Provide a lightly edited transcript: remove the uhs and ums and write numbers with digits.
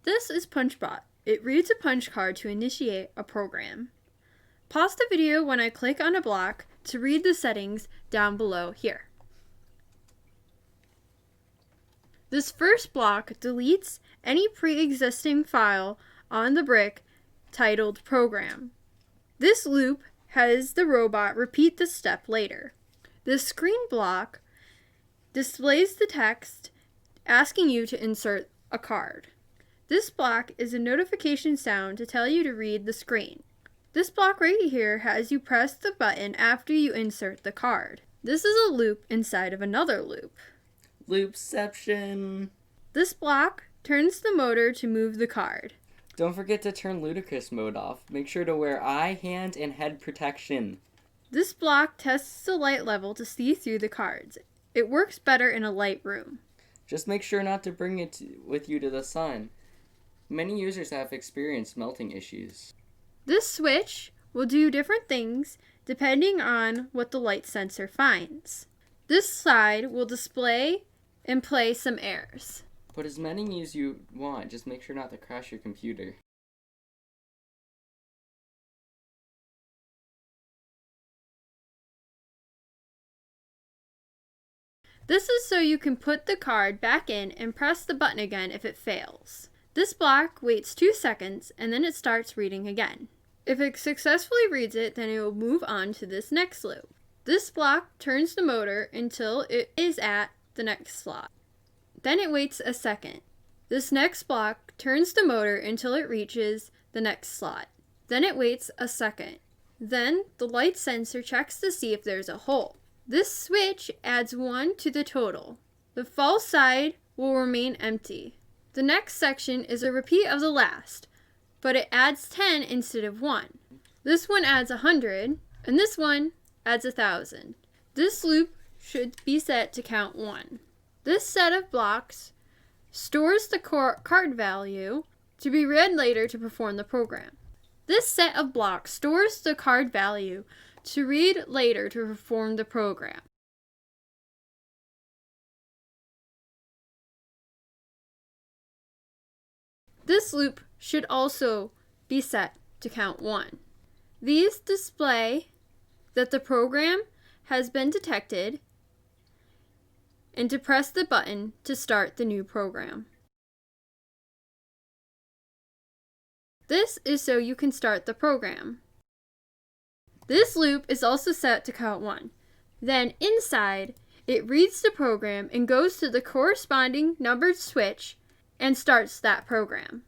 This is PunchBot. It reads a punch card to initiate a program. Pause the video when I click on a block to read the settings down below here. This first block deletes any pre-existing file on the brick titled Program. This loop has the robot repeat the step later. This screen block displays the text asking you to insert a card. This block is a notification sound to tell you to read the screen. This block right here has you press the button after you insert the card. This is a loop inside of another loop. Loopception. This block turns the motor to move the card. Don't forget to turn ludicrous mode off. Make sure to wear eye, hand, and head protection. This block tests the light level to see through the cards. It works better in a light room. Just make sure not to bring it with you to the sun. Many users have experienced melting issues. This switch will do different things depending on what the light sensor finds. This side will display and play some errors. Put as many as you want, just make sure not to crash your computer. This is so you can put the card back in and press the button again if it fails. This block waits 2 seconds and then it starts reading again. If it successfully reads it, then it will move on to this next loop. This block turns the motor until it is at the next slot. Then it waits a second. This next block turns the motor until it reaches the next slot. Then it waits a second. Then the light sensor checks to see if there's a hole. This switch adds 1 to the total. The false side will remain empty. The next section is a repeat of the last, but it adds 10 instead of 1. This one adds 100, and this one adds 1,000. This loop should be set to count 1. This set of blocks stores the card value to be read later to perform the program. This set of blocks stores the card value to read later to perform the program. This loop should also be set to count 1. These display that the program has been detected and to press the button to start the new program. This is so you can start the program. This loop is also set to count 1. Then inside, it reads the program and goes to the corresponding numbered switch and starts that program.